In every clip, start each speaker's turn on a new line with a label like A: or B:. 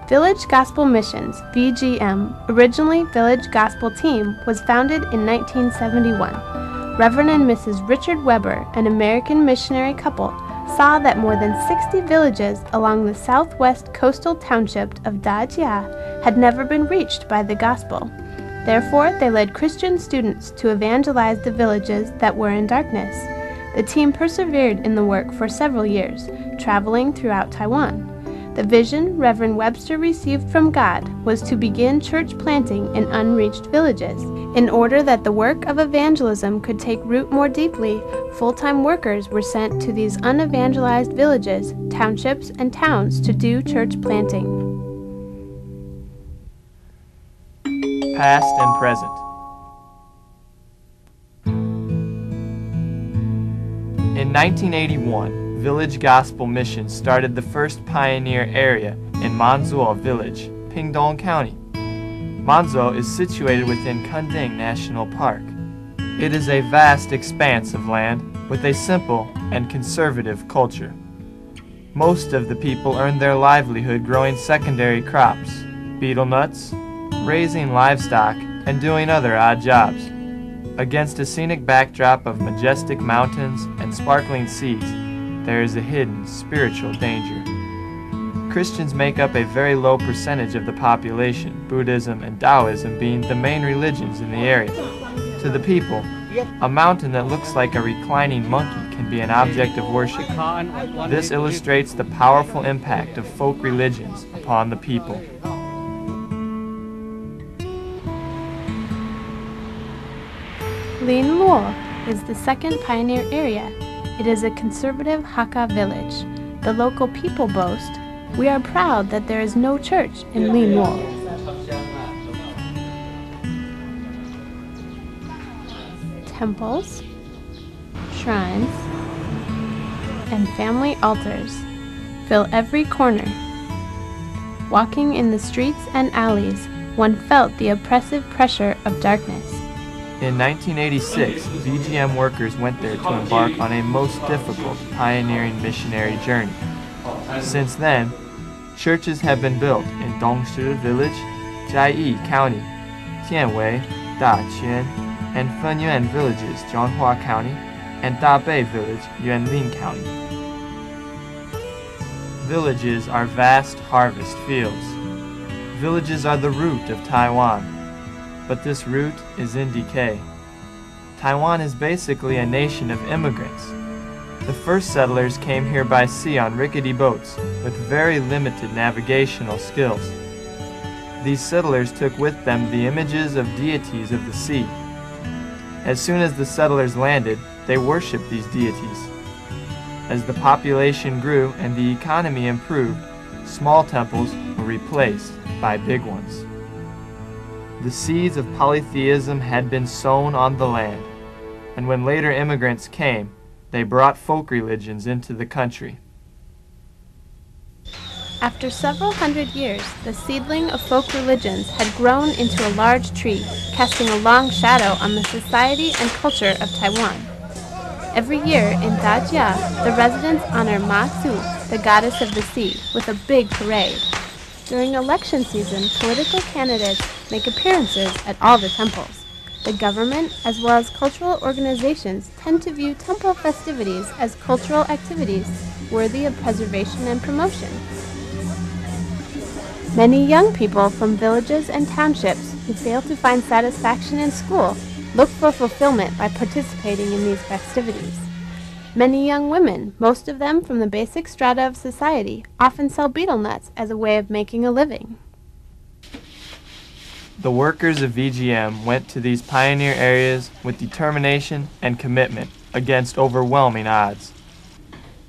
A: Village Gospel Mission's VGM, originally Village Gospel Team, was founded in 1971. Reverend and Mrs. Richard Weber, an American missionary couple, saw that more than 60 villages along the southwest coastal township of Dajia had never been reached by the gospel. Therefore, they led Christian students to evangelize the villages that were in darkness. The team persevered in the work for several years, traveling throughout Taiwan. The vision Reverend Webster received from God was to begin church planting in unreached villages. In order that the work of evangelism could take root more deeply, full-time workers were sent to these unevangelized villages, townships, and towns to do church planting.
B: Past and present. In 1981, Village Gospel Mission started the first pioneer area in Manzuo Village, Pingdong County. Manzuo is situated within Kunding National Park. It is a vast expanse of land with a simple and conservative culture. Most of the people earn their livelihood growing secondary crops, betel nuts, raising livestock, and doing other odd jobs. Against a scenic backdrop of majestic mountains and sparkling seas, there is a hidden spiritual danger. Christians make up a very low percentage of the population, Buddhism and Taoism being the main religions in the area. To the people, a mountain that looks like a reclining monkey can be an object of worship. This illustrates the powerful impact of folk religions upon the people.
A: Lin Luo is the second pioneer area. It is a conservative Hakka village. The local people boast, "We are proud that there is no church in Lin Luo." Temples, shrines, and family altars fill every corner. Walking in the streets and alleys, one felt the oppressive pressure of darkness.
B: In 1986, VGM workers went there to embark on a most difficult pioneering missionary journey. Since then, churches have been built in Dongshi Village, Jiayi County, Tianwei, Daquan, and Fenyuan villages, Zhonghua County, and Dabei Village, Yuanlin County. Villages are vast harvest fields. Villages are the root of Taiwan. But this root is in decay. Taiwan is basically a nation of immigrants. The first settlers came here by sea on rickety boats with very limited navigational skills. These settlers took with them the images of deities of the sea. As soon as the settlers landed, they worshipped these deities. As the population grew and the economy improved, small temples were replaced by big ones. The seeds of polytheism had been sown on the land, and when later immigrants came, they brought folk religions into the country.
A: After several hundred years, the seedling of folk religions had grown into a large tree, casting a long shadow on the society and culture of Taiwan. Every year in Dajia, the residents honor Ma Su, the goddess of the sea, with a big parade. During election season, political candidates make appearances at all the temples. The government, as well as cultural organizations, tend to view temple festivities as cultural activities worthy of preservation and promotion. Many young people from villages and townships who fail to find satisfaction in school look for fulfillment by participating in these festivities. Many young women, most of them from the basic strata of society, often sell betel nuts as a way of making a living.
B: The workers of VGM went to these pioneer areas with determination and commitment against overwhelming odds.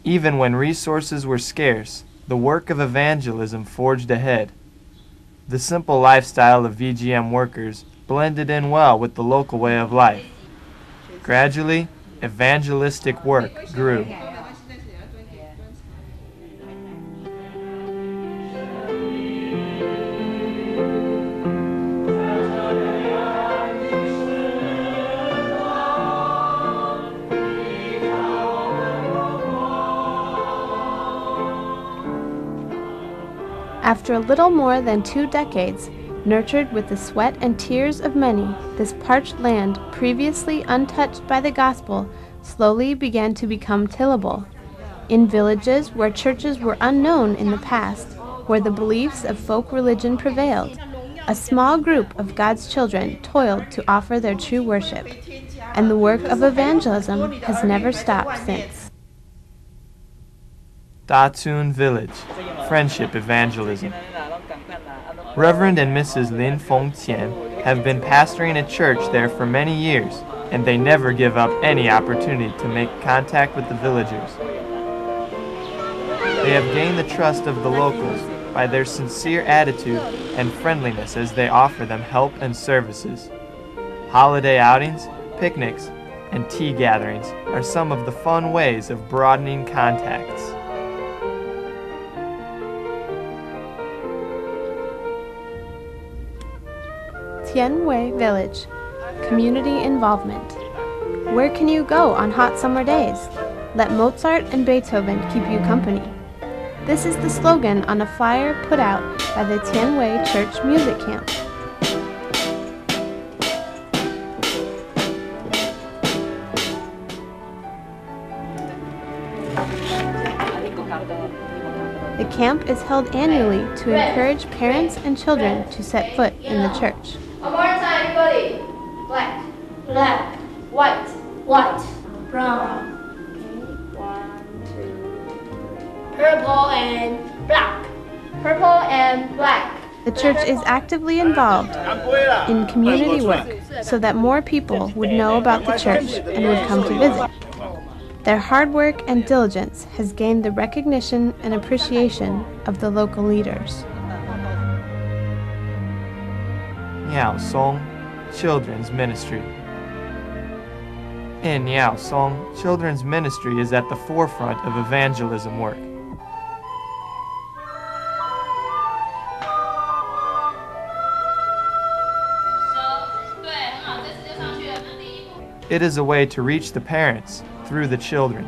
B: Even when resources were scarce, the work of evangelism forged ahead. The simple lifestyle of VGM workers blended in well with the local way of life. Gradually, evangelistic work grew.
A: After a little more than 2 decades, nurtured with the sweat and tears of many, this parched land, previously untouched by the gospel, slowly began to become tillable. In villages where churches were unknown in the past, where the beliefs of folk religion prevailed, a small group of God's children toiled to offer their true worship, and the work of evangelism has never stopped since.
B: Taiwan Village, Friendship Evangelism. Reverend and Mrs. Lin Feng Qian have been pastoring a church there for many years, and they never give up any opportunity to make contact with the villagers. They have gained the trust of the locals by their sincere attitude and friendliness as they offer them help and services. Holiday outings, picnics, and tea gatherings are some of the fun ways of broadening contacts.
A: Tianwei Village, Community Involvement. Where can you go on hot summer days? Let Mozart and Beethoven keep you company. This is the slogan on a flyer put out by the Tianwei Church Music Camp. The camp is held annually to encourage parents and children to set foot in the church.
C: One more time, everybody. Black, black, white, white, brown. Okay, 1, 2, 3. Purple and black. Purple and black.
A: The church is actively involved in community work so that more people would know about the church and would come to visit. Their hard work and diligence has gained the recognition and appreciation of the local leaders.
B: Niao Song Children's Ministry. In Niao Song, children's ministry is at the forefront of evangelism work. It is a way to reach the parents through the children.